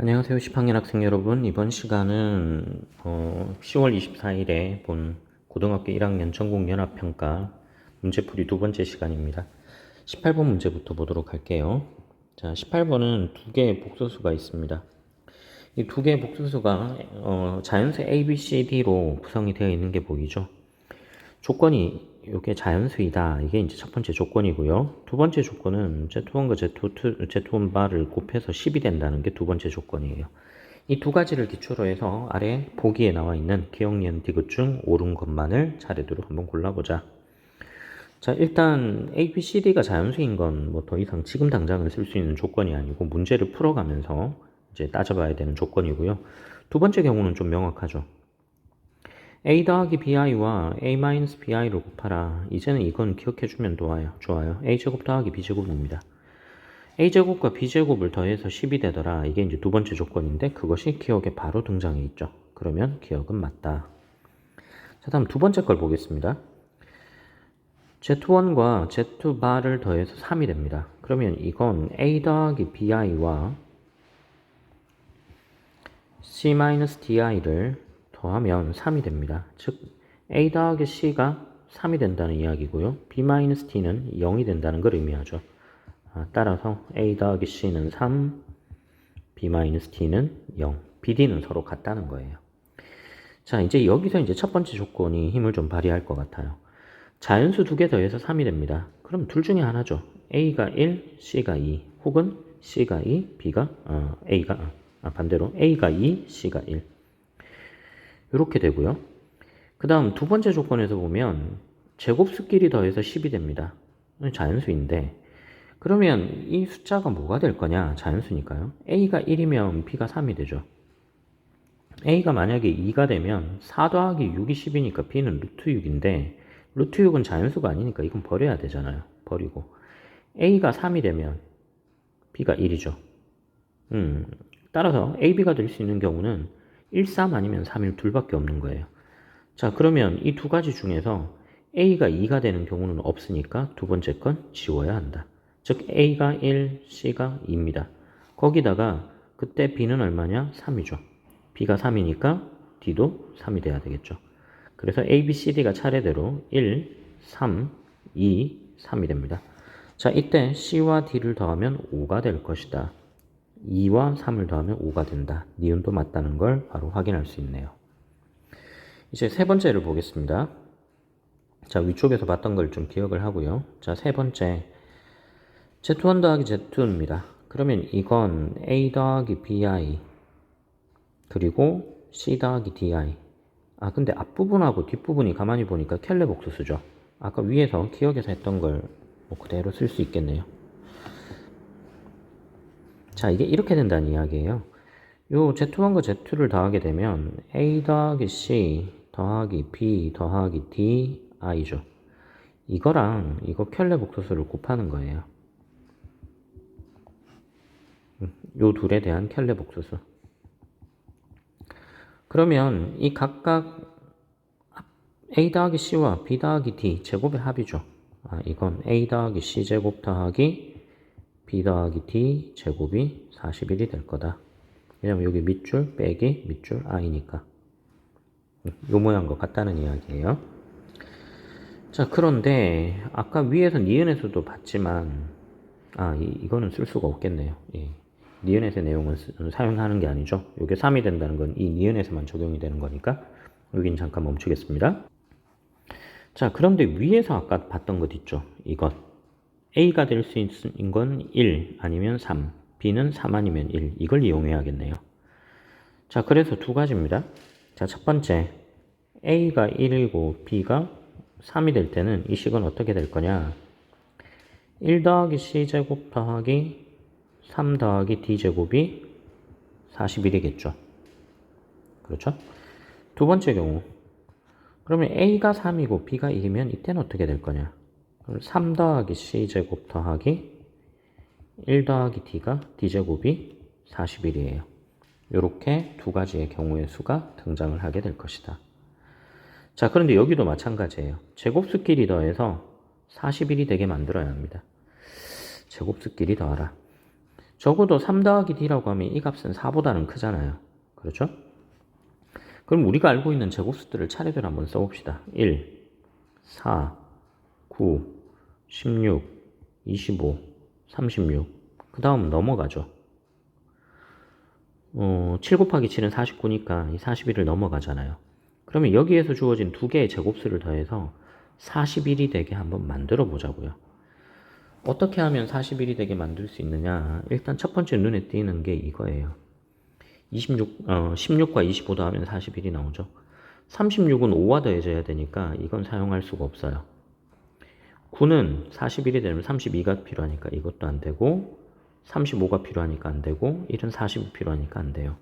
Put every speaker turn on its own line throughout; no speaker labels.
안녕하세요. 10학년 학생 여러분. 이번 시간은 10월 24일에 본 고등학교 1학년 전국연합평가 문제풀이 두 번째 시간입니다. 18번 문제부터 보도록 할게요. 자, 18번은 두 개의 복소수가 있습니다. 이 두 개의 복소수가 자연수 A, B, C, D로 구성이 되어 있는 게 보이죠. 조건이 이게 자연수이다. 이게 이제 첫 번째 조건이고요. 두 번째 조건은 Z1과 Z2 바를 곱해서 10이 된다는 게 두 번째 조건이에요. 이 두 가지를 기초로 해서 아래 보기에 나와 있는 기억, 니은, 디귿 중 옳은 것만을 차례대로 한번 골라보자. 자, 일단 A, B, C, D가 자연수인 건 뭐 더 이상 지금 당장은 쓸 수 있는 조건이 아니고 문제를 풀어가면서 이제 따져봐야 되는 조건이고요. 두 번째 경우는 좀 명확하죠. A 더하기 bi와 a-bi를 곱하라. 이제는 이건 기억해주면 좋아요. a제곱 더하기 b제곱입니다. a제곱과 b제곱을 더해서 10이 되더라. 이게 이제 두 번째 조건인데 그것이 기억에 바로 등장해 있죠. 그러면 기억은 맞다. 자, 다음 두 번째 걸 보겠습니다. Z1과 Z2 바를 더해서 3이 됩니다. 그러면 이건 a 더하기 bi와 c-di를 더하면 3이 됩니다. 즉 a 더하기 c가 3이 된다는 이야기고요. b-t는 0이 된다는 걸 의미하죠. 따라서 a 더하기 c는 3, b-t는 0, bd는 서로 같다는 거예요. 자, 이제 여기서 이제 첫 번째 조건이 힘을 좀 발휘할 것 같아요. 자연수 두 개 더해서 3이 됩니다. 그럼 둘 중에 하나죠. a가 1, c가 2, 혹은 c가 2, 반대로 a가 2, c가 1. 이렇게 되고요. 그 다음 두 번째 조건에서 보면 제곱수끼리 더해서 10이 됩니다. 자연수인데 그러면 이 숫자가 뭐가 될 거냐? 자연수니까요. a가 1이면 b가 3이 되죠. a가 만약에 2가 되면 4 더하기 6이 10이니까 b는 루트 6인데 루트 6은 자연수가 아니니까 이건 버려야 되잖아요. 버리고 a가 3이 되면 b가 1이죠. 따라서 ab가 될 수 있는 경우는 1, 3 아니면 3, 1 둘밖에 없는 거예요. 자, 그러면 이 두 가지 중에서 a가 2가 되는 경우는 없으니까 두 번째 건 지워야 한다. 즉 a가 1, c가 2입니다. 거기다가 그때 b는 얼마냐? 3이죠. b가 3이니까 d도 3이 돼야 되겠죠. 그래서 a, b, c, d가 차례대로 1, 3, 2, 3이 됩니다. 자, 이때 c와 d를 더하면 5가 될 것이다. 2와 3을 더하면 5가 된다. 니은도 맞다는 걸 바로 확인할 수 있네요. 이제 세 번째를 보겠습니다. 자, 위쪽에서 봤던 걸 좀 기억을 하고요. 자, 세 번째. Z1 더하기 Z2입니다. 그러면 이건 A 더하기 BI 그리고 C 더하기 DI. 근데 앞부분하고 뒷부분이 가만히 보니까 켈레 복수수죠. 아까 위에서 기억에서 했던 걸 뭐 그대로 쓸 수 있겠네요. 자, 이게 이렇게 된다는 이야기예요. 요 Z1과 Z2를 더하게 되면 A 더하기 C 더하기 B 더하기 D I죠. 이거랑 이거 켈레 복소수를 곱하는 거예요. 요 둘에 대한 켈레 복소수. 그러면 이 각각 A 더하기 C와 B 더하기 D 제곱의 합이죠. 이건 A 더하기 C 제곱 더하기 B 더하기 D 제곱이 41이 될 거다. 왜냐면 여기 밑줄 빼기 밑줄 I니까. 요 모양과 같다는 이야기예요. 자, 그런데 아까 위에서 니은에서도 봤지만 이거는 쓸 수가 없겠네요. 예. 니은에서의 내용은 사용하는 게 아니죠. 이게 3이 된다는 건 이 니은에서만 적용이 되는 거니까 여긴 잠깐 멈추겠습니다. 자, 그런데 위에서 아까 봤던 것 있죠. 이것 A가 될 수 있는 건 1 아니면 3, B는 3 아니면 1. 이걸 이용해야겠네요. 자, 그래서 두 가지입니다. 자, 첫 번째 A가 1이고 B가 3이 될 때는 이 식은 어떻게 될 거냐? 1 더하기 C제곱 더하기 3 더하기 D제곱이 41이겠죠. 그렇죠? 두 번째 경우 그러면 A가 3이고 B가 1이면 이때는 어떻게 될 거냐? 3 더하기 C제곱 더하기 1 더하기 D가 D제곱이 41이에요. 이렇게 두 가지의 경우의 수가 등장을 하게 될 것이다. 자, 그런데 여기도 마찬가지예요. 제곱수끼리 더해서 41이 되게 만들어야 합니다. 제곱수끼리 더하라. 적어도 3 더하기 D라고 하면 이 값은 4보다는 크잖아요. 그렇죠? 그럼 우리가 알고 있는 제곱수들을 차례대로 한번 써봅시다. 1, 4, 9, 16, 25, 36. 그 다음 넘어가죠. 7 곱하기 7은 49니까 이 41을 넘어가잖아요. 그러면 여기에서 주어진 두 개의 제곱수를 더해서 41이 되게 한번 만들어 보자고요. 어떻게 하면 41이 되게 만들 수 있느냐? 일단 첫 번째 눈에 띄는 게 이거예요. 16과 25 더하면 41이 나오죠. 36은 5와 더해져야 되니까 이건 사용할 수가 없어요. 9는 41이 되면 32가 필요하니까 이것도 안 되고 35가 필요하니까 안 되고 1은 40이 필요하니까 안 돼요.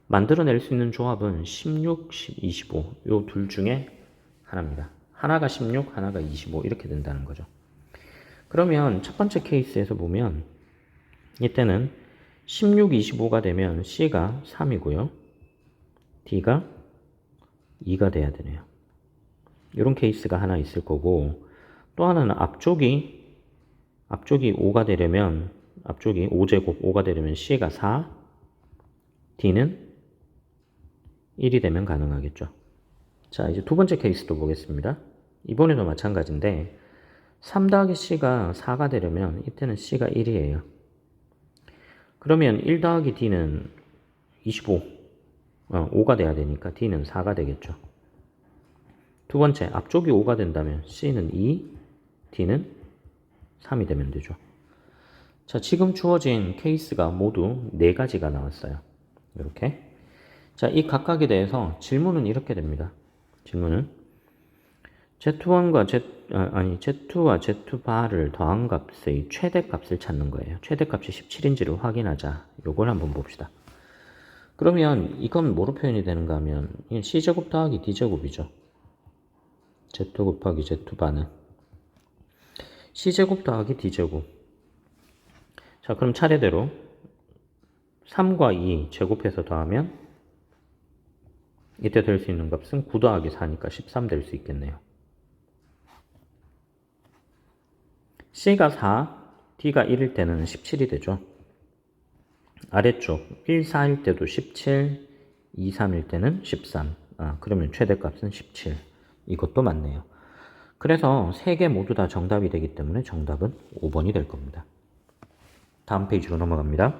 만들어낼 수 있는 조합은 16, 25 요 둘 중에 하나입니다. 하나가 16, 하나가 25 이렇게 된다는 거죠. 그러면 첫 번째 케이스에서 보면 이때는 16, 25가 되면 C가 3이고요. D가 2가 돼야 되네요. 이런 케이스가 하나 있을 거고 또 하나는 앞쪽이 5가 되려면 앞쪽이 5제곱 5가 되려면 C가 4, D는 1이 되면 가능하겠죠. 자, 이제 두 번째 케이스도 보겠습니다. 이번에도 마찬가지인데 3 더하기 C가 4가 되려면 이때는 C가 1이에요. 그러면 1 더하기 D는 25, 5가 돼야 되니까 D는 4가 되겠죠. 두 번째, 앞쪽이 5가 된다면 C는 2, D는 3이 되면 되죠. 자, 지금 주어진 케이스가 모두 4가지가 나왔어요. 이렇게. 자, 이 각각에 대해서 질문은 이렇게 됩니다. 질문은 Z1과 Z2와 Z 바를 더한 값의 최대값을 찾는 거예요. 최대값이 17인지를 확인하자. 요걸 한번 봅시다. 그러면 이건 뭐로 표현이 되는가 하면 C제곱 더하기 D제곱이죠. Z 곱하기 Z 바는 C제곱 더하기 D제곱. 자, 그럼 차례대로 3과 2 제곱해서 더하면 이때 될 수 있는 값은 9 더하기 4니까 13 될 수 있겠네요. C가 4, D가 1일 때는 17이 되죠. 아래쪽 1, 4일 때도 17, 2, 3일 때는 13. 그러면 최대값은 17. 이것도 맞네요. 그래서 3개 모두 다 정답이 되기 때문에 정답은 5번이 될 겁니다. 다음 페이지로 넘어갑니다.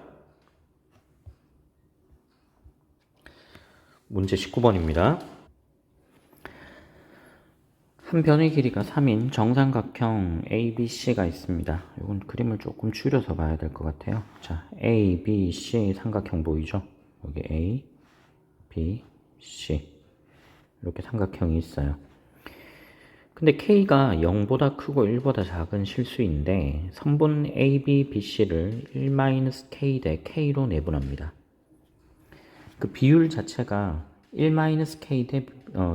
문제 19번입니다. 한 변의 길이가 3인 정삼각형 ABC가 있습니다. 이건 그림을 조금 줄여서 봐야 될 것 같아요. 자, ABC 삼각형 보이죠? 여기 A, B, C 이렇게 삼각형이 있어요. 근데 K가 0보다 크고 1보다 작은 실수인데 선분 AB, BC를 1-K 대 K로 내분합니다. 그 비율 자체가 1-K 대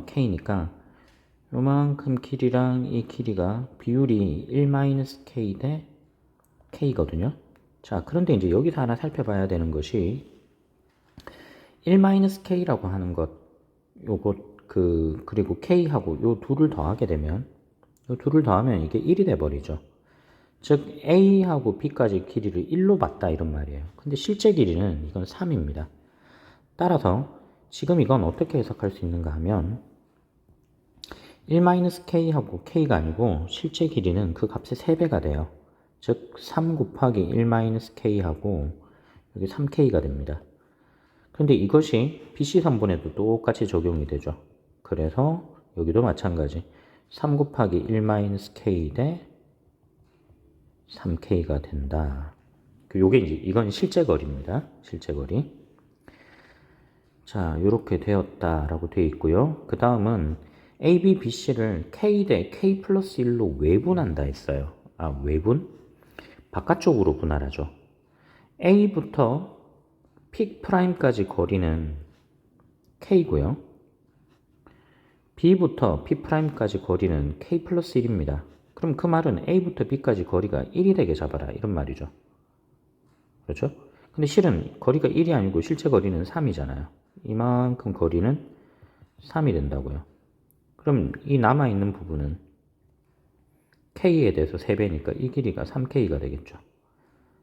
K니까 요만큼 길이랑 이 길이가 비율이 1-K 대 K거든요. 자, 그런데 이제 여기서 하나 살펴봐야 되는 것이 1-K라고 하는 것, 그리고 K하고 요 둘을 더하게 되면, 요 둘을 더하면 이게 1이 돼버리죠. 즉, A하고 B까지 길이를 1로 봤다, 이런 말이에요. 근데 실제 길이는 이건 3입니다. 따라서 지금 이건 어떻게 해석할 수 있는가 하면 1-K하고 K가 아니고 실제 길이는 그 값의 3배가 돼요. 즉 3 곱하기 1-K하고 여기 3K가 됩니다. 근데 이것이 BC 선분에도 똑같이 적용이 되죠. 그래서 여기도 마찬가지 3 곱하기 1-K 대 3K가 된다. 요게 이제 이건 실제 거리입니다. 실제 거리. 자, 이렇게 되었다라고 되어 있고요. 그 다음은 A, B, B, C를 K 대 K 플러스 1로 외분한다 했어요. 외분? 바깥쪽으로 분할하죠. A부터 P'까지 거리는 K고요. B부터 P'까지 거리는 K 플러스 1입니다. 그럼 그 말은 A부터 B까지 거리가 1이 되게 잡아라. 이런 말이죠. 그렇죠? 근데 실은 거리가 1이 아니고 실제 거리는 3이잖아요. 이만큼 거리는 3이 된다고요. 그럼 이 남아있는 부분은 K에 대해서 3배니까 이 길이가 3K가 되겠죠.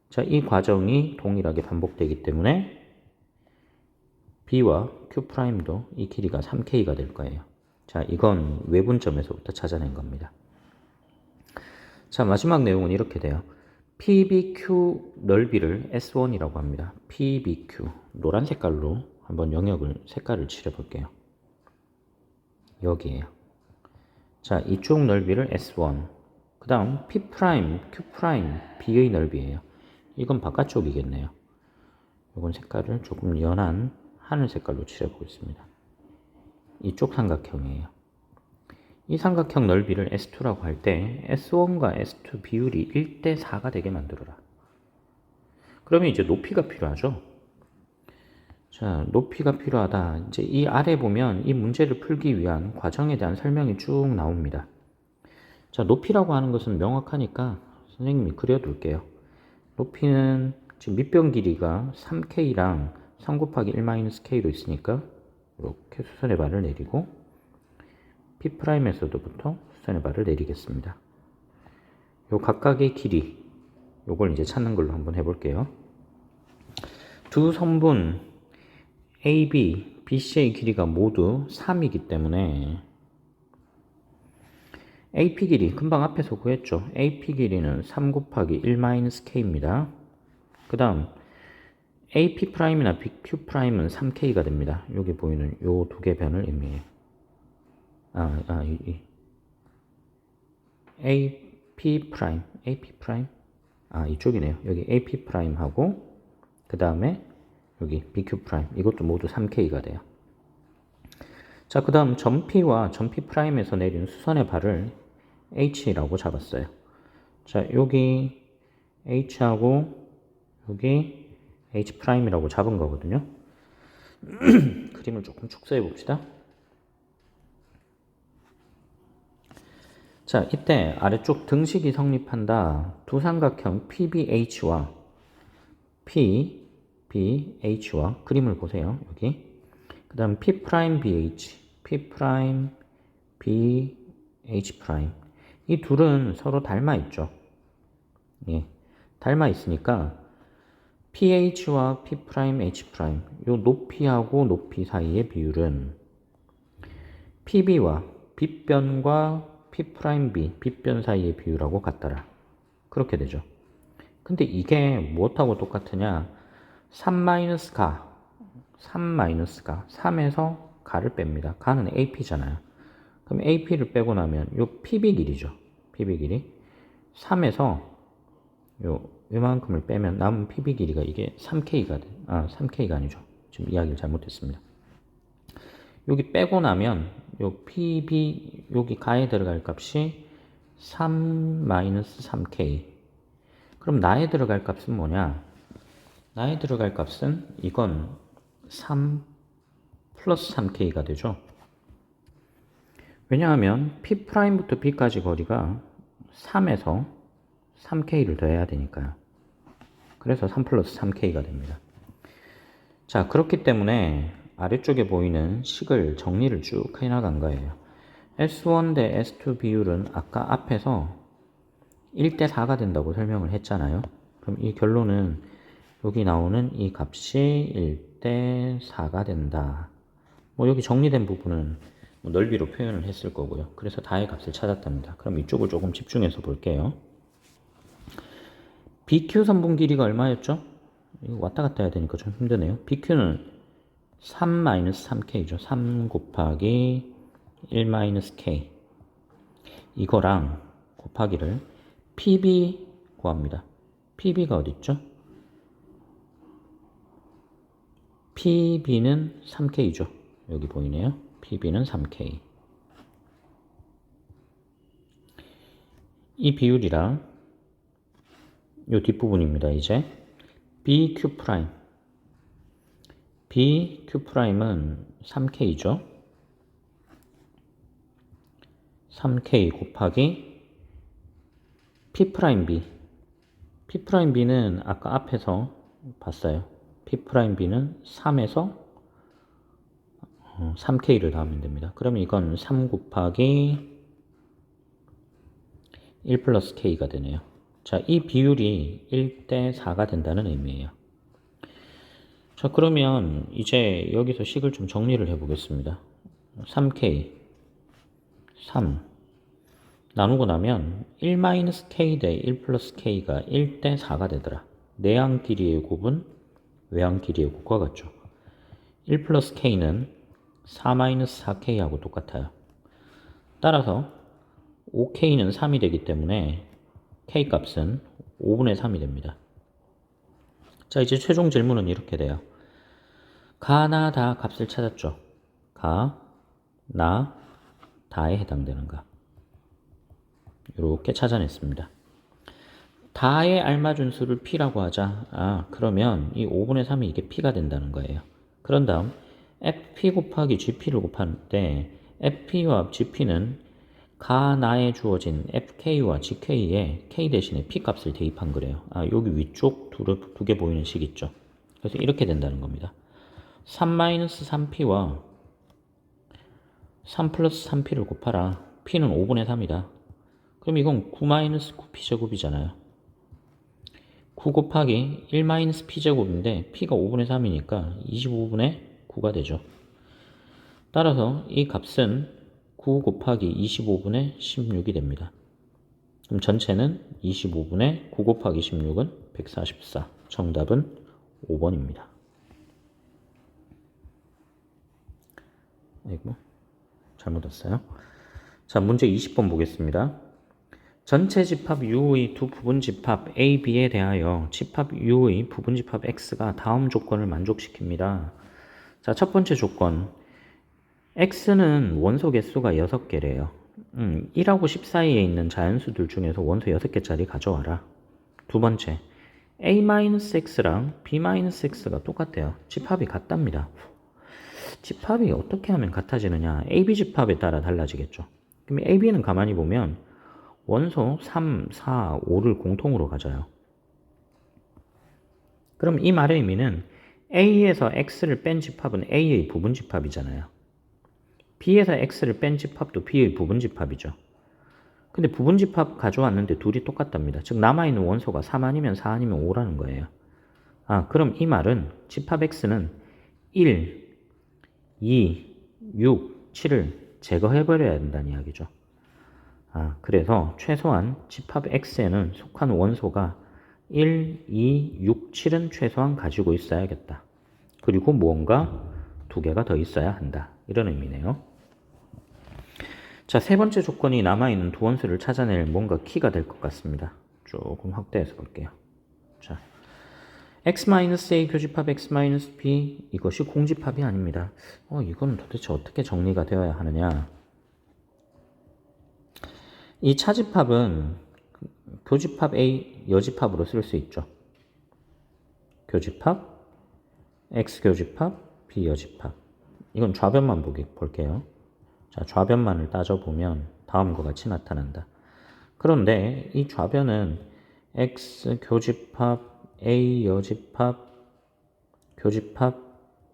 자, 이 과정이 동일하게 반복되기 때문에 B와 Q'도 이 길이가 3K가 될 거예요. 자, 이건 외분점에서부터 찾아낸 겁니다. 자, 마지막 내용은 이렇게 돼요. PBQ 넓이를 S1이라고 합니다. PBQ 노란 색깔로 한번 색깔을 칠해볼게요. 여기에요. 자, 이쪽 넓이를 S1. 그 다음 P', Q', B의 넓이에요. 이건 바깥쪽이겠네요. 이건 색깔을 조금 연한 하늘 색깔로 칠해보겠습니다. 이쪽 삼각형이에요. 이 삼각형 넓이를 S2라고 할 때 S1과 S2 비율이 1대 4가 되게 만들어라. 그러면 이제 높이가 필요하죠. 자, 높이가 필요하다. 이제 이 아래 보면 이 문제를 풀기 위한 과정에 대한 설명이 쭉 나옵니다. 자, 높이라고 하는 것은 명확하니까 선생님이 그려둘게요. 높이는 지금 밑변 길이가 3K랑 3 곱하기 1-K로 있으니까 이렇게 수선의 발을 내리고 P'에서도부터 수선의 발을 내리겠습니다. 요 각각의 길이 요걸 이제 찾는 걸로 한번 해볼게요. 두 선분 AB, BC의 길이가 모두 3이기 때문에 AP 길이 금방 앞에서 구했죠. AP 길이는 3 곱하기 1-K입니다. 그 다음 AP'이나 Q'은 3K가 됩니다. 여기 보이는 요 두 개 변을 의미해요. AP', 이쪽이네요. 여기 AP'하고 그 다음에 여기 BQ', 이것도 모두 3K가 돼요. 자, 그 다음 점 P와 점 P'에서 내리는 수선의 발을 H라고 잡았어요. 자, 여기 H하고 여기 H'이라고 잡은 거거든요. 그림을 조금 축소해 봅시다. 자, 이때 아래쪽 등식이 성립한다. 두 삼각형 PBH와 PBH와 그림을 보세요. 여기. 그 다음 P'BH, P'BH'. 이 둘은 서로 닮아 있죠. 예. 닮아 있으니까 PH와 P'H', 요 높이하고 높이 사이의 비율은 PB와 빗변과 P'B, 빗변 사이의 비율하고 같더라. 그렇게 되죠. 근데 이게 무엇하고 똑같으냐? 3-가 3에서 가를 뺍니다. 가는 AP잖아요. 그럼 AP를 빼고 나면 요 PB 길이죠. PB 길이 3에서 요만큼을 빼면 남은 PB 길이가 이게 3K가 돼. 3K가 아니죠. 지금 이야기를 잘못했습니다. 여기 빼고 나면 요 PB 여기 가에 들어갈 값이 3-3K. 그럼 나에 들어갈 값은 뭐냐? 나에 들어갈 값은 이건 3 플러스 3K가 되죠. 왜냐하면 P'부터 B까지 거리가 3에서 3K를 더해야 되니까요. 그래서 3 플러스 3K가 됩니다. 자, 그렇기 때문에 아래쪽에 보이는 식을 정리를 쭉 해나간 거예요. S1 대 S2 비율은 아까 앞에서 1대 4가 된다고 설명을 했잖아요. 그럼 이 결론은 여기 나오는 이 값이 1대 4가 된다. 뭐 여기 정리된 부분은 넓이로 표현을 했을 거고요. 그래서 다의 값을 찾았답니다. 그럼 이쪽을 조금 집중해서 볼게요. BQ 선분 길이가 얼마였죠? 이거 왔다 갔다 해야 되니까 좀 힘드네요. BQ는 3-3K죠. 3 곱하기 1-K. 이거랑 곱하기를 PB 구합니다. PB가 어디 있죠? PB는 3K죠. 여기 보이네요. PB는 3K. 이 비율이랑 요 뒷부분입니다. 이제 BQ'. BQ'은 3K죠. 3K 곱하기 P'B. P'B는 아까 앞에서 봤어요. P'B는 3에서 3K를 더하면 됩니다. 그러면 이건 3 곱하기 1 플러스 K가 되네요. 자, 이 비율이 1대 4가 된다는 의미예요. 자, 그러면 이제 여기서 식을 좀 정리를 해 보겠습니다. 3k 3 나누고 나면 1-k 대 1 플러스 k가 1대 4가 되더라. 내항 길이의 곱은 외항 길이의 곱과 같죠. 1 플러스 k는 4-4k하고 똑같아요. 따라서 5k는 3이 되기 때문에 k 값은 5분의 3이 됩니다. 자, 이제 최종 질문은 이렇게 돼요. 가, 나, 다 값을 찾았죠. 가, 나, 다에 해당되는 가. 이렇게 찾아냈습니다. 다에 알맞은 수를 p라고 하자. 그러면 이 5분의 3이 이게 p가 된다는 거예요. 그런 다음 fp 곱하기 gp를 곱할 때 fp와 gp는 가, 나에 주어진 fk와 gk에 k 대신에 p 값을 대입한 거래요. 여기 위쪽 두 개 보이는 식 있죠. 그래서 이렇게 된다는 겁니다. 3-3p와 3 플러스 3p를 곱하라. p는 5분의 3이다. 그럼 이건 9-9p 제곱이잖아요. 9 곱하기 1-p 제곱인데 p가 5분의 3이니까 25분의 9가 되죠. 따라서 이 값은 9 곱하기 25분의 16이 됩니다. 그럼 전체는 25분의 9 곱하기 16은 144. 정답은 5번입니다. 아이고, 잘못 왔어요. 자, 문제 20번 보겠습니다. 전체 집합 U의 두 부분집합 A, B에 대하여 집합 U의 부분집합 X가 다음 조건을 만족시킵니다. 자, 첫 번째 조건. X는 원소 개수가 6개래요. 1하고 10 사이에 있는 자연수들 중에서 원소 6개짜리 가져와라. 두 번째. A-X랑 B-X가 똑같대요. 집합이 같답니다. 집합이 어떻게 하면 같아지느냐? AB 집합에 따라 달라지겠죠. 그럼 AB는 가만히 보면 원소 3, 4, 5를 공통으로 가져요. 그럼 이 말의 의미는 A에서 X를 뺀 집합은 A의 부분집합이잖아요. B에서 X를 뺀 집합도 B의 부분집합이죠. 근데 부분집합 가져왔는데 둘이 똑같답니다. 즉 남아있는 원소가 3 아니면 4 아니면 5라는 거예요. 그럼 이 말은 집합 X는 1, 2, 6, 7을 제거해버려야 된다는 이야기죠. 그래서 최소한 집합 X에는 속한 원소가 1, 2, 6, 7은 최소한 가지고 있어야겠다. 그리고 무언가 2개가 더 있어야 한다. 이런 의미네요. 자, 세 번째 조건이 남아있는 두 원소를 찾아낼 뭔가 키가 될 것 같습니다. 조금 확대해서 볼게요. 자, x-a 교집합 x-b 이것이 공집합이 아닙니다. 이건 도대체 어떻게 정리가 되어야 하느냐. 이 차집합은 교집합 A 여집합으로 쓸 수 있죠. 교집합, X교집합, B여집합. 이건 좌변만 볼게요. 자, 좌변만을 따져보면 다음과 같이 나타난다. 그런데 이 좌변은 X교집합, A여집합, 교집합,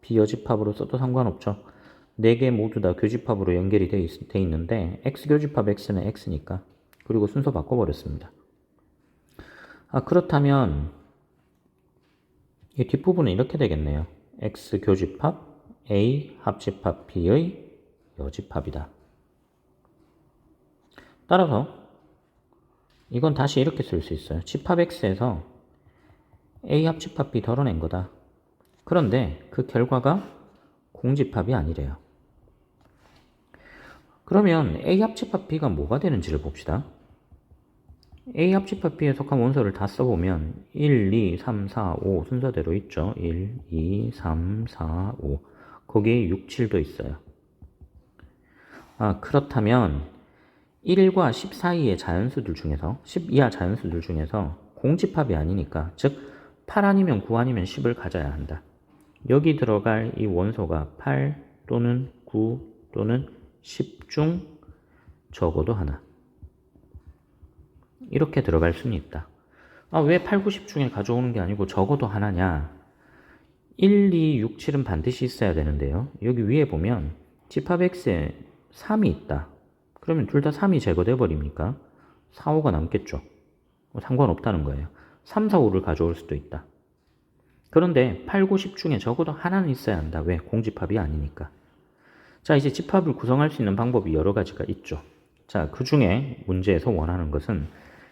B여집합으로 써도 상관없죠. 4개 모두 다 교집합으로 연결이 돼 있는데 X교집합 X는 X니까. 그리고 순서 바꿔버렸습니다. 그렇다면 이 뒷부분은 이렇게 되겠네요. X교집합 A 합집합 B의 여집합이다. 따라서 이건 다시 이렇게 쓸 수 있어요. 집합 X에서 A 합집합 B 덜어낸 거다. 그런데 그 결과가 공집합이 아니래요. 그러면 A 합집합 B가 뭐가 되는지를 봅시다. A 합집합 B에 속한 원소를 다 써보면 1, 2, 3, 4, 5 순서대로 있죠. 1, 2, 3, 4, 5 거기에 6, 7도 있어요. 그렇다면 1과 10 사이의 자연수들 중에서 10 이하 자연수들 중에서 공집합이 아니니까 즉 8 아니면 9 아니면 10을 가져야 한다. 여기 들어갈 이 원소가 8 또는 9 또는 10 중 적어도 하나. 이렇게 들어갈 수는 있다. 왜 8, 9, 10 중에 가져오는 게 아니고 적어도 하나냐? 1, 2, 6, 7은 반드시 있어야 되는데요. 여기 위에 보면 집합 X에 3이 있다. 그러면 둘 다 3이 제거돼 버립니까? 4, 5가 남겠죠. 상관없다는 거예요. 3, 4, 5를 가져올 수도 있다. 그런데 8, 9, 10 중에 적어도 하나는 있어야 한다. 왜? 공집합이 아니니까. 자, 이제 집합을 구성할 수 있는 방법이 여러 가지가 있죠. 자, 그 중에 문제에서 원하는 것은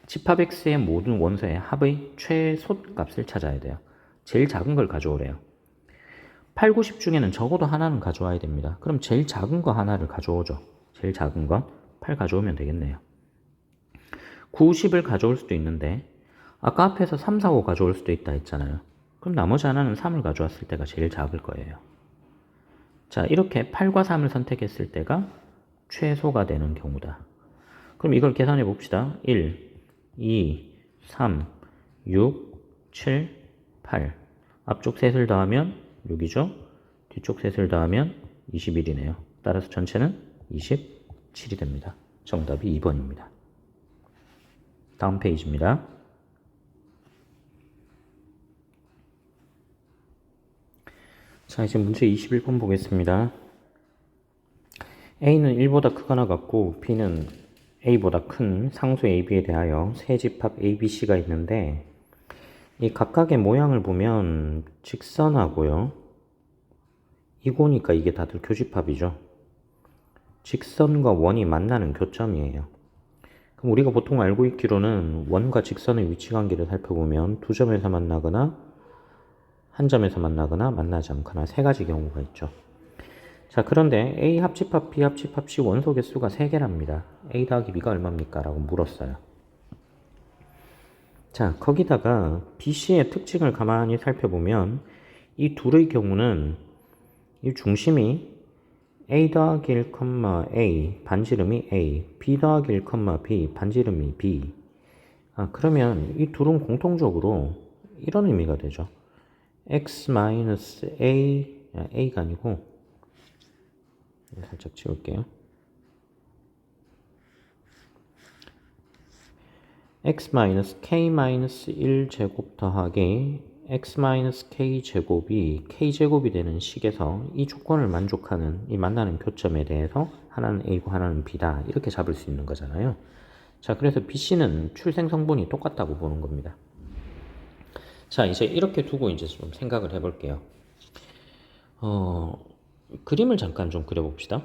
집합 X의 모든 원소의 합의 최소값을 찾아야 돼요. 제일 작은 걸 가져오래요. 8, 9, 10 중에는 적어도 하나는 가져와야 됩니다. 그럼 제일 작은 거 하나를 가져오죠. 제일 작은 거 8 가져오면 되겠네요. 9, 10을 가져올 수도 있는데 아까 앞에서 3, 4, 5 가져올 수도 있다 했잖아요. 그럼 나머지 하나는 3을 가져왔을 때가 제일 작을 거예요. 자, 이렇게 8과 3을 선택했을 때가 최소가 되는 경우다. 그럼 이걸 계산해 봅시다. 1, 2, 3, 6, 7, 8. 앞쪽 셋을 더하면 6이죠. 뒤쪽 셋을 더하면 21이네요. 따라서 전체는 27이 됩니다. 정답이 2번입니다. 다음 페이지입니다. 자, 이제 문제 21번 보겠습니다. A는 1보다 크거나 같고 B는 A보다 큰 상수 AB에 대하여 세 집합 ABC가 있는데 이 각각의 모양을 보면 직선하고요. 이거니까 이게 다들 교집합이죠. 직선과 원이 만나는 교점이에요. 그럼 우리가 보통 알고 있기로는 원과 직선의 위치관계를 살펴보면 두 점에서 만나거나 한 점에서 만나거나 만나지 않거나 세 가지 경우가 있죠. 자, 그런데 A 합집합, B 합집합, C 원소 개수가 3개랍니다. A 더하기 B가 얼마입니까? 라고 물었어요. 자, 거기다가 B, C의 특징을 가만히 살펴보면 이 둘의 경우는 이 중심이 A 더하기 1, A, 반지름이 A, B 더하기 1, B, 반지름이 B. 그러면 이 둘은 공통적으로 이런 의미가 되죠. X-A, A가 아니고 살짝 지울게요. X-K-1 제곱 더하기 X-K 제곱이 K제곱이 되는 식에서 이 조건을 만족하는 이 만나는 교점에 대해서 하나는 A고 하나는 B다. 이렇게 잡을 수 있는 거잖아요. 자, 그래서 BC는 출생 성분이 똑같다고 보는 겁니다. 자, 이제 이렇게 두고 이제 좀 생각을 해볼게요. 그림을 잠깐 좀 그려봅시다.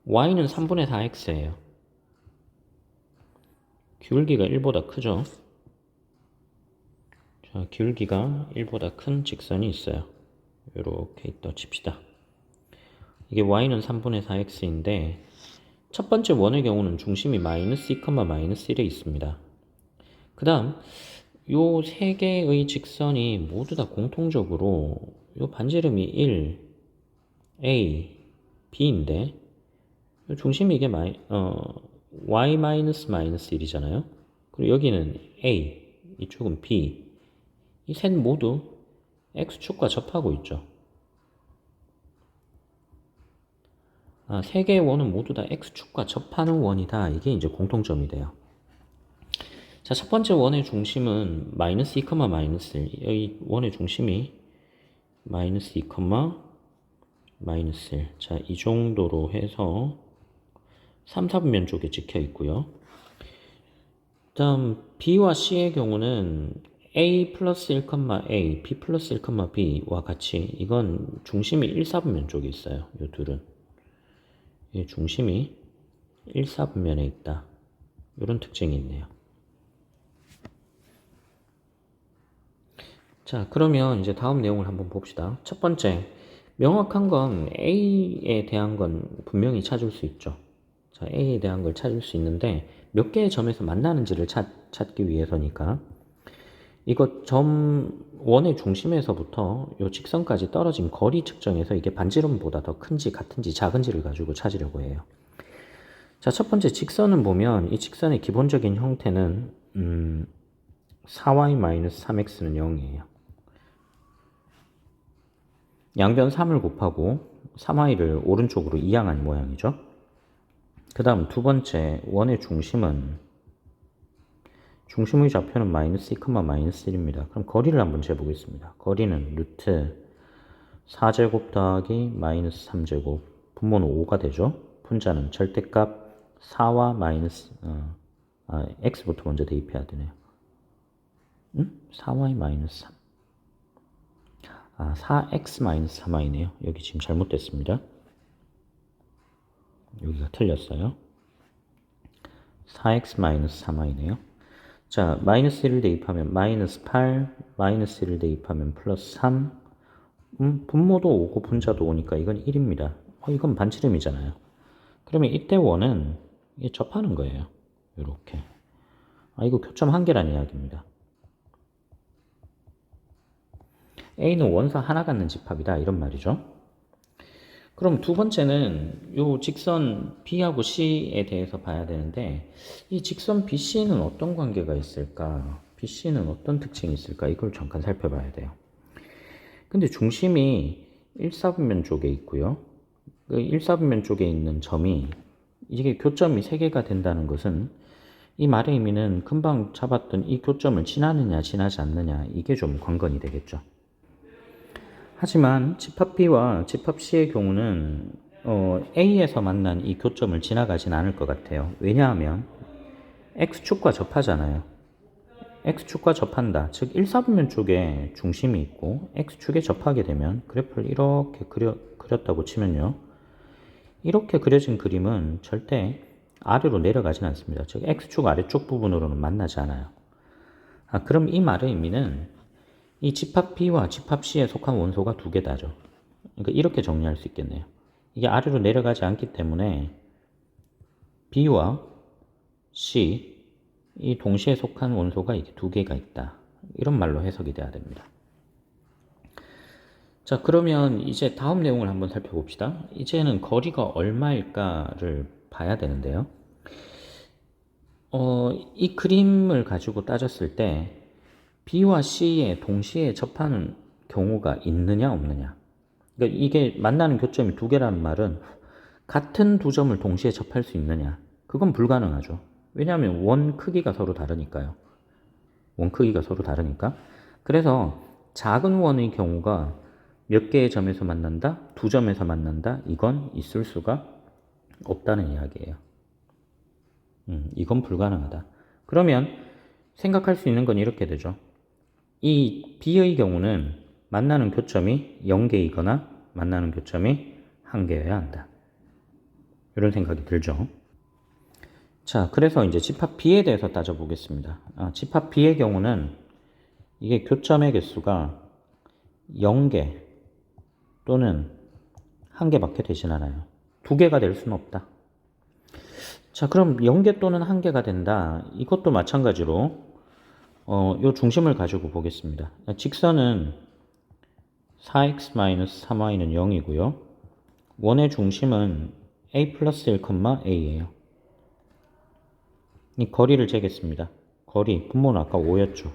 Y는 3분의 4X예요. 기울기가 1보다 크죠. 자, 기울기가 1보다 큰 직선이 있어요. 이렇게 있다 칩시다. 이게 Y는 3분의 4X인데 첫 번째 원의 경우는 중심이 마이너스 2, 마이너스 1에 있습니다. 그 다음 요 세 개의 직선이 모두 다 공통적으로 요 반지름이 1, A, B인데 중심이 이게 Y 마이너스 1이잖아요. 그리고 여기는 A, 이쪽은 B. 이 셋 모두 X축과 접하고 있죠. 세 개의 원은 모두 다 X축과 접하는 원이다. 이게 이제 공통점이 돼요. 자, 첫 번째 원의 중심은 마이너스 2, 마이너스 1. 이 원의 중심이 마이너스 2, 마이너스 1. 자, 이 정도로 해서 3, 4분면 쪽에 찍혀 있고요. 다음 B와 C의 경우는 A 플러스 1, A, B 플러스 1, B와 같이 이건 중심이 1, 4분면 쪽에 있어요. 이 둘은. 이 중심이 1, 4분면에 있다. 이런 특징이 있네요. 자, 그러면 이제 다음 내용을 한번 봅시다. 첫 번째, 명확한 건 A에 대한 건 분명히 찾을 수 있죠. 자, A에 대한 걸 찾을 수 있는데 몇 개의 점에서 만나는지를 찾기 위해서니까 이거 점 원의 중심에서부터 요 직선까지 떨어진 거리 측정해서 이게 반지름보다 더 큰지 같은지 작은지를 가지고 찾으려고 해요. 자, 첫 번째 직선은 보면 이 직선의 기본적인 형태는 4y-3x는 0이에요. 양변 3을 곱하고 3y를 오른쪽으로 이항한 모양이죠. 그 다음 두 번째 원의 중심의 좌표는 마이너스 2, 마이너스 1입니다. 그럼 거리를 한번 재보겠습니다. 거리는 루트 4제곱 더하기 마이너스 3제곱 분모는 5가 되죠. 분자는 절대값 4와 마이너스 x부터 먼저 대입해야 되네요. 4y-3. 4x-3y네요. 여기 지금 잘못됐습니다. 여기가 틀렸어요. 4x-3y네요. 자, 마이너스 1을 대입하면 마이너스 8, 마이너스 1을 대입하면 플러스 3. 분모도 오고 분자도 오니까 이건 1입니다. 이건 반지름이잖아요. 그러면 이때 원은 접하는 거예요. 이렇게. 이거 교점 한계란 이야기입니다. A는 원소 하나 갖는 집합이다. 이런 말이죠. 그럼 두 번째는 요 직선 B하고 C에 대해서 봐야 되는데, 이 직선 BC는 어떤 관계가 있을까? BC는 어떤 특징이 있을까? 이걸 잠깐 살펴봐야 돼요. 근데 중심이 1사분면 쪽에 있고요. 그 1사분면 쪽에 있는 점이, 이게 교점이 3개가 된다는 것은 이 말의 의미는 금방 잡았던 이 교점을 지나느냐 지나지 않느냐, 이게 좀 관건이 되겠죠. 하지만 집합 B와 집합 C의 경우는 A에서 만난 이 교점을 지나가진 않을 것 같아요. 왜냐하면 X축과 접하잖아요. X축과 접한다. 즉 1사분면 쪽에 중심이 있고 X축에 접하게 되면, 그래프를 이렇게 그렸다고 치면요, 이렇게 그려진 그림은 절대 아래로 내려가진 않습니다. 즉 X축 아래쪽 부분으로는 만나지 않아요. 그럼 이 말의 의미는 이 집합 B와 집합 C에 속한 원소가 두 개다죠. 그러니까 이렇게 정리할 수 있겠네요. 이게 아래로 내려가지 않기 때문에 B와 C, 이 동시에 속한 원소가 이게 두 개가 있다. 이런 말로 해석이 돼야 됩니다. 자, 그러면 이제 다음 내용을 한번 살펴봅시다. 이제는 거리가 얼마일까를 봐야 되는데요. 이 그림을 가지고 따졌을 때 B와 C에 동시에 접하는 경우가 있느냐 없느냐. 그러니까 이게 만나는 교점이 두 개라는 말은 같은 두 점을 동시에 접할 수 있느냐. 그건 불가능하죠. 왜냐하면 원 크기가 서로 다르니까요. 원 크기가 서로 다르니까. 그래서 작은 원의 경우가 몇 개의 점에서 만난다? 두 점에서 만난다? 이건 있을 수가 없다는 이야기예요. 이건 불가능하다. 그러면 생각할 수 있는 건 이렇게 되죠. 이 B의 경우는 만나는 교점이 0개이거나 만나는 교점이 1개여야 한다. 이런 생각이 들죠. 자, 그래서 이제 집합 B에 대해서 따져보겠습니다. 집합 B의 경우는 이게 교점의 개수가 0개 또는 1개밖에 되진 않아요. 2개가 될 수는 없다. 자, 그럼 0개 또는 1개가 된다. 이것도 마찬가지로 요 중심을 가지고 보겠습니다. 직선은 4x-3y는 0이고요. 원의 중심은 a 플러스 1,a예요. 이 거리를 재겠습니다. 거리, 분모는 아까 5였죠.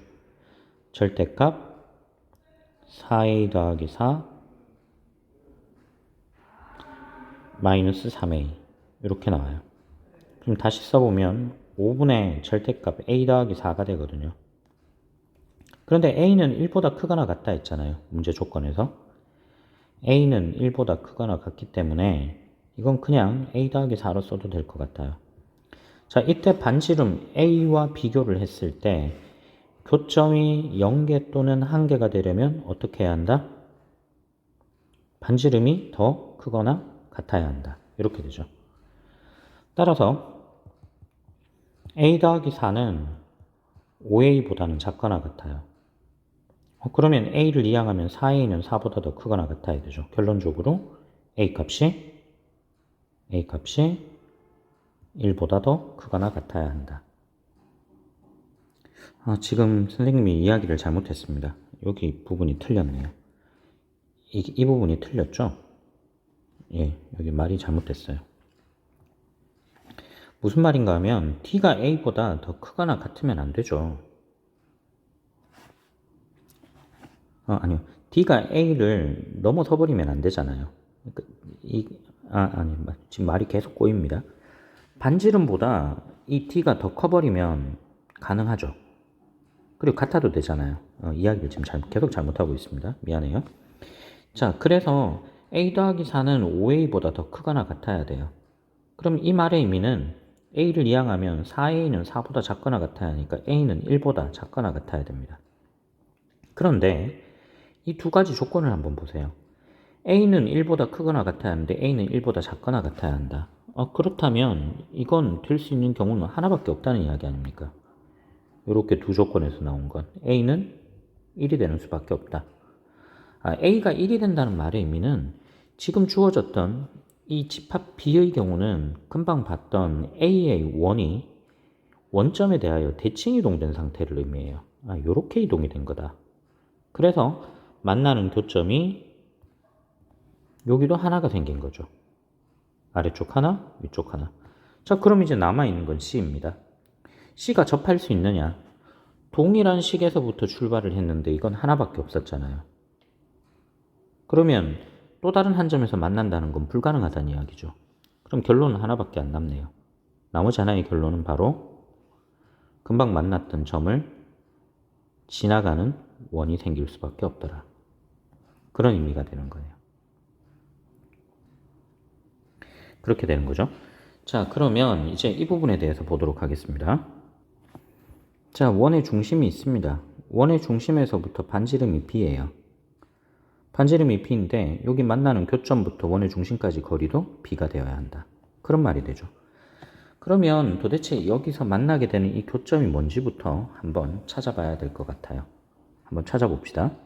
절대값 4a 더하기 4 마이너스 3a, 이렇게 나와요. 그럼 다시 써보면 5분의 절대값 a 더하기 4가 되거든요. 그런데 a는 1보다 크거나 같다 했잖아요. 문제 조건에서. a는 1보다 크거나 같기 때문에 이건 그냥 a 더하기 4로 써도 될 것 같아요. 자, 이때 반지름 a와 비교를 했을 때 교점이 0개 또는 1개가 되려면 어떻게 해야 한다? 반지름이 더 크거나 같아야 한다. 이렇게 되죠. 따라서 a 더하기 4는 5a보다는 작거나 같아요. 그러면 a를 이항하면 4a는 4보다 더 크거나 같아야 되죠. 결론적으로 a 값이 1보다 더 크거나 같아야 한다. 지금 선생님이 이야기를 잘못했습니다. 여기 부분이 틀렸네요. 이 부분이 틀렸죠? 예, 여기 말이 잘못됐어요. 무슨 말인가 하면 t가 a보다 더 크거나 같으면 안 되죠. 아니요. D가 A를 넘어서 버리면 안 되잖아요. 지금 말이 계속 꼬입니다. 반지름보다 이 D가 더 커버리면 가능하죠. 그리고 같아도 되잖아요. 이야기를 지금 계속 잘못하고 있습니다. 미안해요. 자, 그래서 A 더하기 4는 5A보다 더 크거나 같아야 돼요. 그럼 이 말의 의미는 a를 이항하면 4a는 4보다 작거나 같아야 하니까 a는 1보다 작거나 같아야 됩니다. 그런데 이 두 가지 조건을 한번 보세요. a는 1보다 크거나 같아야 하는데 a는 1보다 작거나 같아야 한다. 그렇다면 이건 될 수 있는 경우는 하나밖에 없다는 이야기 아닙니까? 이렇게 두 조건에서 나온 건 a는 1이 되는 수밖에 없다. a가 1이 된다는 말의 의미는 지금 주어졌던 이 집합 b의 경우는 금방 봤던 a의 원이 원점에 대하여 대칭 이동된 상태를 의미해요. 이렇게 이동이 된 거다. 그래서 만나는 교점이 여기도 하나가 생긴 거죠. 아래쪽 하나, 위쪽 하나. 자, 그럼 이제 남아있는 건 C입니다. C가 접할 수 있느냐? 동일한 식에서부터 출발을 했는데 이건 하나밖에 없었잖아요. 그러면 또 다른 한 점에서 만난다는 건 불가능하다는 이야기죠. 그럼 결론은 하나밖에 안 남네요. 나머지 하나의 결론은 바로 금방 만났던 점을 지나가는 원이 생길 수밖에 없더라. 그런 의미가 되는 거예요. 그렇게 되는 거죠. 자, 그러면 이제 이 부분에 대해서 보도록 하겠습니다. 자, 원의 중심이 있습니다. 원의 중심에서부터 반지름이 b예요. 반지름이 b인데 여기 만나는 교점부터 원의 중심까지 거리도 b가 되어야 한다. 그런 말이 되죠. 그러면 도대체 여기서 만나게 되는 이 교점이 뭔지부터 한번 찾아봐야 될 것 같아요. 한번 찾아봅시다.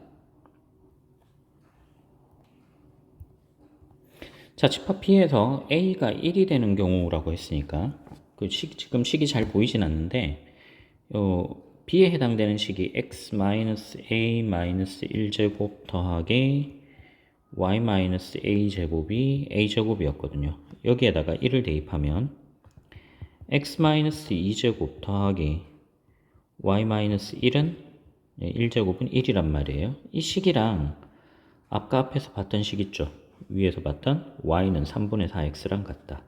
자, 집합 P에서 A가 1이 되는 경우라고 했으니까 지금 식이 잘 보이진 않는데 B에 해당되는 식이 x-a-1제곱 더하기 y-a제곱이 a제곱이었거든요. 여기에다가 1을 대입하면 x-2제곱 더하기 y-1은 1제곱은 1이란 말이에요. 이 식이랑 아까 앞에서 봤던 식 있죠? 위에서 봤던 y는 3분의 4x랑 같다.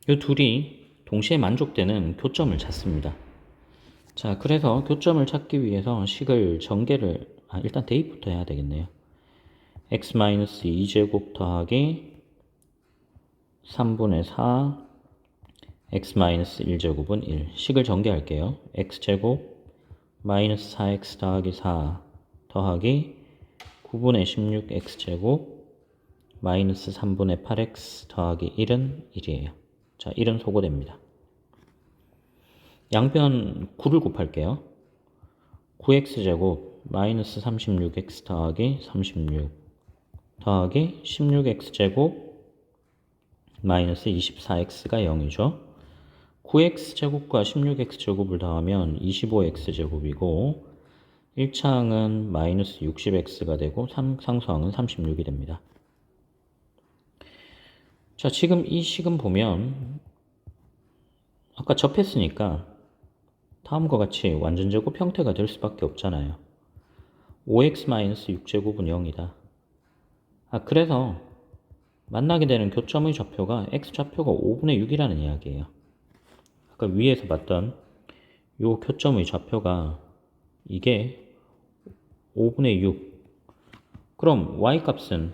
이 둘이 동시에 만족되는 교점을 찾습니다. 자, 그래서 교점을 찾기 위해서 식을 전개를 일단 대입부터 해야 되겠네요. x-2제곱 더하기 3분의 4 x-1제곱은 1. 식을 전개할게요. x제곱 마이너스 4x 더하기 4 더하기 9분의 16x제곱 마이너스 3분의 8x 더하기 1은 1이에요. 자, 1은 소거됩니다. 양변 9를 곱할게요. 9x제곱 마이너스 36x 더하기 36 더하기 16x제곱 마이너스 24x가 0이죠. 9x제곱과 16x제곱을 더하면 25x제곱이고 1차항은 마이너스 60x가 되고 상수항은 36이 됩니다. 자, 지금 이 식은 보면 아까 접했으니까 다음과 같이 완전제곱 형태가 될 수밖에 없잖아요. 5x-6제곱은 0이다. 그래서 만나게 되는 교점의 좌표가 x좌표가 5분의 6이라는 이야기예요. 아까 위에서 봤던 이 교점의 좌표가 이게 5분의 6. 그럼 y값은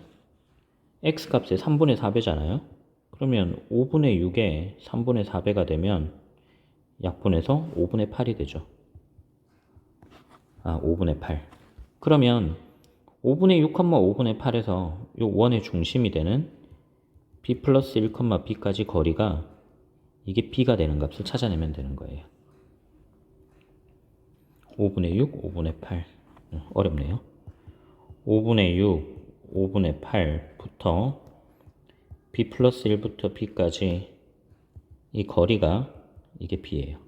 x값의 3분의 4배잖아요. 그러면 5분의 6에 3분의 4배가 되면 약분해서 5분의 8이 되죠. 5분의 8. 그러면 5분의 6, 5분의 8에서 이 원의 중심이 되는 b 플러스 1, b까지 거리가 이게 b가 되는 값을 찾아내면 되는 거예요. 5분의 6, 5분의 8. 어렵네요. 5분의 6, 5분의 8부터 b 플러스 1부터 b까지 이 거리가 이게 b예요.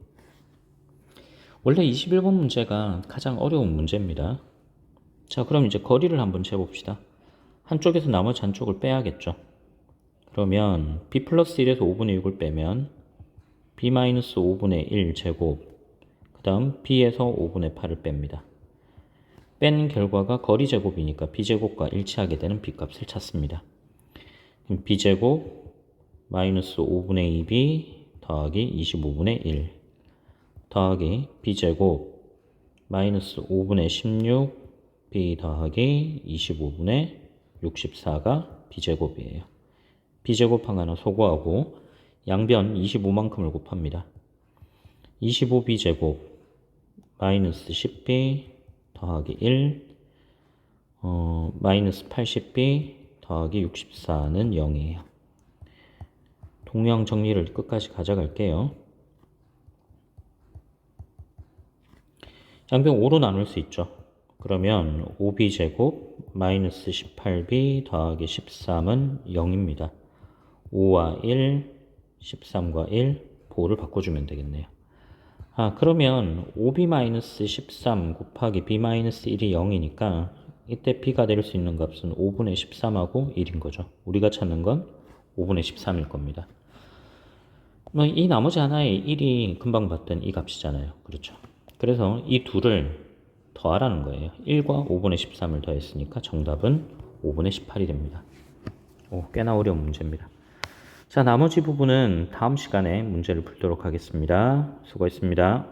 원래 21번 문제가 가장 어려운 문제입니다. 자, 그럼 이제 거리를 한번 재봅시다. 한쪽에서 나머지 한쪽을 빼야겠죠. 그러면 b 플러스 1에서 5분의 6을 빼면 b 마이너스 5분의 1 제곱 그 다음 b에서 5분의 8을 뺍니다. 뺀 결과가 거리 제곱이니까 b제곱과 일치하게 되는 b값을 찾습니다. 그럼 b제곱 마이너스 5분의 2b 더하기 25분의 1 더하기 b제곱 마이너스 5분의 16b 더하기 25분의 64가 b제곱이에요. b제곱한 거는 소거하고 양변 25만큼을 곱합니다. 25b제곱 마이너스 10b 더하기 1 마이너스 80b 더하기 64는 0이에요. 동량 정리를 끝까지 가져갈게요. 양변 5로 나눌 수 있죠. 그러면 5b제곱 마이너스 18b 더하기 13은 0입니다. 5와 1, 13과 1, 보호를 바꿔주면 되겠네요. 그러면 5b-13 곱하기 b-1이 0이니까 이때 b가 될 수 있는 값은 5분의 13하고 1인 거죠. 우리가 찾는 건 5분의 13일 겁니다. 이 나머지 하나의 1이 금방 봤던 이 값이잖아요. 그렇죠. 그래서 이 둘을 더하라는 거예요. 1과 5분의 13을 더했으니까 정답은 5분의 18이 됩니다. 꽤나 어려운 문제입니다. 자, 나머지 부분은 다음 시간에 문제를 풀도록 하겠습니다. 수고했습니다.